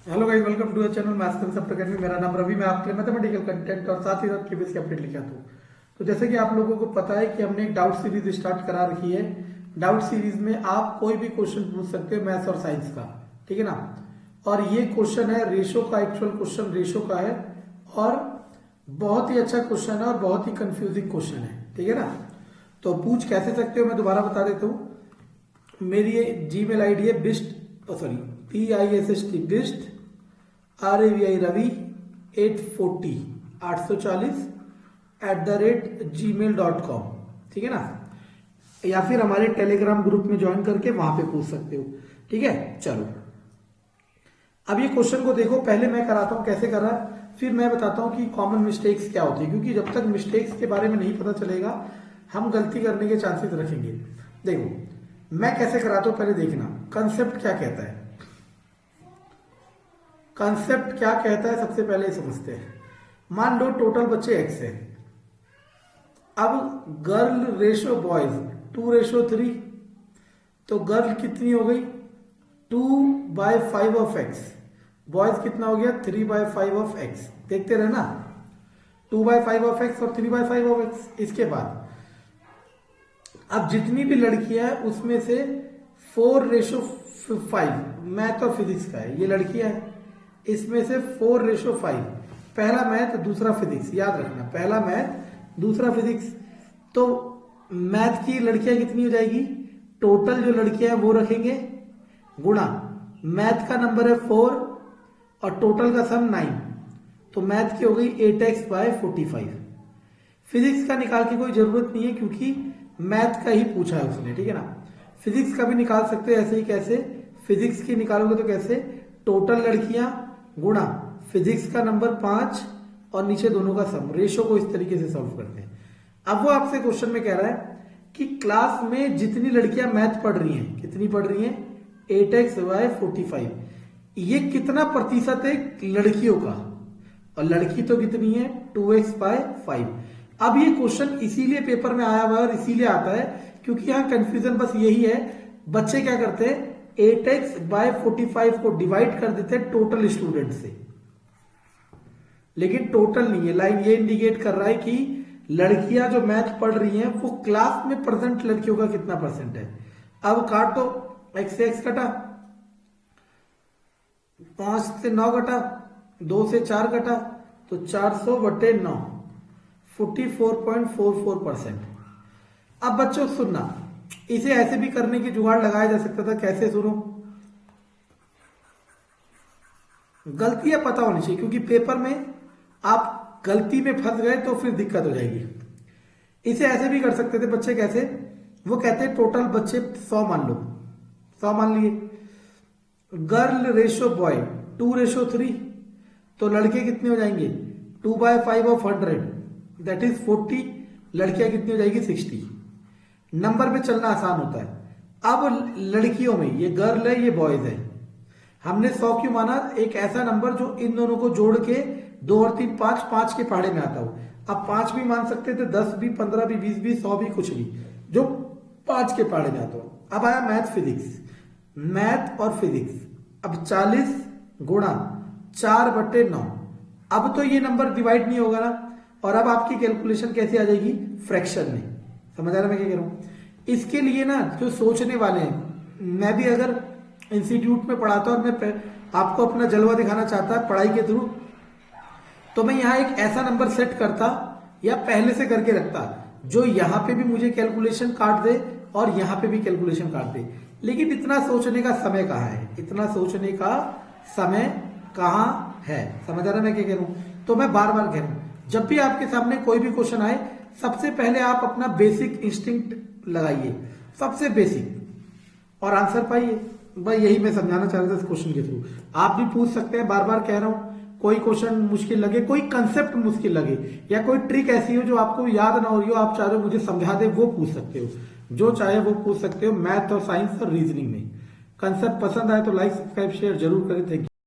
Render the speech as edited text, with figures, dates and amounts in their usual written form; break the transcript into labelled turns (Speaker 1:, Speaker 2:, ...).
Speaker 1: Hello guys, welcome to the channel maths concept academy. मेरा नाम रवि। मैं आपके लिए मैथमेटिकल कंटेंट और साथ ही साथ केबीएस की अपडेट लेके आता हूँ। तो जैसे कि आप लोगों को पता है कि हमने एक डाउट सीरीज स्टार्ट करा रखी है। डाउट सीरीज में आप कोई भी क्वेश्चन पूछ सकते हो मैथ्स और साइंस का, ठीक है ना। और ये क्वेश्चन है रेशो का, एक्चुअल क्वेश्चन रेशो का है और बहुत ही अच्छा क्वेश्चन है और बहुत ही कंफ्यूजिंग क्वेश्चन है, ठीक है ना। तो पूछ कैसे सकते हो मैं दोबारा बता देता हूँ। मेरी ये जीमेल आईडी है Bisht, sorry PISST Bisht RAVI Ravi 840 ठीक है ना। या फिर हमारे टेलीग्राम ग्रुप में ज्वाइन करके वहां पे पूछ सकते हो, ठीक है। चलो अब ये क्वेश्चन को देखो। पहले मैं कराता हूं कैसे कर रहा है, फिर मैं बताता हूं कि कॉमन मिस्टेक्स क्या होती है, क्योंकि जब तक मिस्टेक्स के बारे में नहीं पता चलेगा हम गलती करने के चांसेस रखेंगे। देखो मैं कैसे कराता हूं, पहले देखना कंसेप्ट क्या कहता है। कंसेप्ट क्या कहता है सबसे पहले समझते हैं। मान लो टोटल बच्चे एक्स है। अब गर्ल रेशो बॉयज 2:3, तो गर्ल कितनी हो गई 2/5 ऑफ एक्स, बॉयज कितना हो गया 3/5 ऑफ एक्स। देखते रहे ना, 2/5 ऑफ एक्स और 3/5 ऑफ एक्स। इसके बाद अब जितनी भी लड़कियां हैं उसमें से 4:5, मैथ और फिजिक्स का है, ये लड़कियां हैं, इसमें से 4:5, पहला मैथ दूसरा फिजिक्स, याद रखना पहला मैथ दूसरा फिजिक्स। तो मैथ की लड़कियां कितनी हो जाएगी, टोटल जो लड़कियां हैं वो रखेंगे गुणा मैथ का नंबर है 4 और टोटल का सम 9, तो मैथ की हो गई 8x/45। फिजिक्स का निकाल के कोई जरूरत नहीं है क्योंकि मैथ का ही पूछा है उसने, ठीक है ना। फिजिक्स का भी निकाल सकते हैं ऐसे ही। कैसे फिजिक्स की निकालोगे तो कैसे, टोटल लड़कियां गुणा फिजिक्स का नंबर 5 और नीचे दोनों का सम, रेशो को इस तरीके से सॉल्व करते हैं। अब वो आपसे क्वेश्चन में कह रहा है कि क्लास में जितनी लड़कियां मैथ पढ़ रही हैं, कितनी पढ़ रही हैं 8x/45, ये कितना प्रतिशत है लड़कियों का, और लड़की तो कितनी है 2x/5। अब ये क्वेश्चन इसीलिए पेपर में आया हुआ है और इसीलिए आता है क्योंकि यहां कंफ्यूजन बस यही है, बच्चे क्या करते हैं 8x/45 को डिवाइड कर देते हैं टोटल स्टूडेंट से, लेकिन टोटल नहीं है। लाइन ये इंडिकेट कर रहा है कि लड़कियां जो मैथ पढ़ रही हैं वो क्लास में प्रेजेंट लड़कियों का कितना परसेंट है। अब काटो, x से x कटा, 5 से 9 कटा, 2 से 4 कटा, तो 400/9, 44.44%। अब बच्चों सुनना, इसे ऐसे भी करने की जुगाड़ लगाया जा सकता था। कैसे, सुनो, गलतियां पता होनी चाहिए क्योंकि पेपर में आप गलती में फंस गए तो फिर दिक्कत हो जाएगी। इसे ऐसे भी कर सकते थे बच्चे। कैसे, वो कहते हैं टोटल बच्चे 100 मान लो, 100 मान लिए, गर्ल रेशो बॉय 2:3, तो लड़के कितने हो जाएंगे 2/5 ऑफ 100, दैट इज 40, लड़कियां कितनी हो जाएगी 60। नंबर पे चलना आसान होता है। अब लड़कियों में ये गर्ल है ये बॉयज है, हमने 100 क्यों माना, एक ऐसा नंबर जो इन दोनों को जोड़ के 2 और 3 5 5 के पहाड़े में आता हो। अब 5 भी मान सकते थे, 10 भी, 15 भी, 20 भी, 100 भी, कुछ भी जो 5 के पहाड़े में आता हो। अब आया मैथ फिजिक्स, मैथ और फिजिक्स। अब 40 गुणा 4/9, अब तो ये नंबर डिवाइड नहीं होगा ना, और अब आपकी कैलकुलेशन कैसे आ जाएगी, फ्रैक्शन में। समझ आ रहा मैं क्या कह रहा हूं। इसके लिए ना जो सोचने वाले हैं, मैं भी अगर इंस्टीट्यूट में पढ़ाता और मैं आपको अपना जलवा दिखाना चाहता पढ़ाई के थ्रू, तो मैं यहां एक ऐसा नंबर सेट करता या पहले से करके रखता जो यहां पे भी मुझे कैलकुलेशन काट दे और यहां पे भी कैलकुलेशन काट दे। लेकिन इतना सोचने का समय कहाँ है, इतना सोचने का समय कहाँ है। समझ आ रहा है मैं क्या कह रहा हूं। तो मैं बार बार कह रहा हूं, जब भी आपके सामने कोई भी क्वेश्चन आए सबसे पहले आप अपना बेसिक इंस्टिंक्ट लगाइए, सबसे बेसिक, और आंसर पाइए। भाई यही मैं समझाना चाह रहा था इस क्वेश्चन के थ्रू। आप भी पूछ सकते हैं, बार बार कह रहा हूं, कोई क्वेश्चन मुश्किल लगे, कोई कंसेप्ट मुश्किल लगे, या कोई ट्रिक ऐसी हो जो आपको याद ना हो रही हो, आप चाह रहे हो मुझे समझा दे, वो पूछ सकते हो, जो चाहे वो पूछ सकते हो। मैथ और साइंस और रीजनिंग में कंसेप्ट पसंद आए तो लाइक सब्सक्राइब शेयर जरूर करें। Thank you.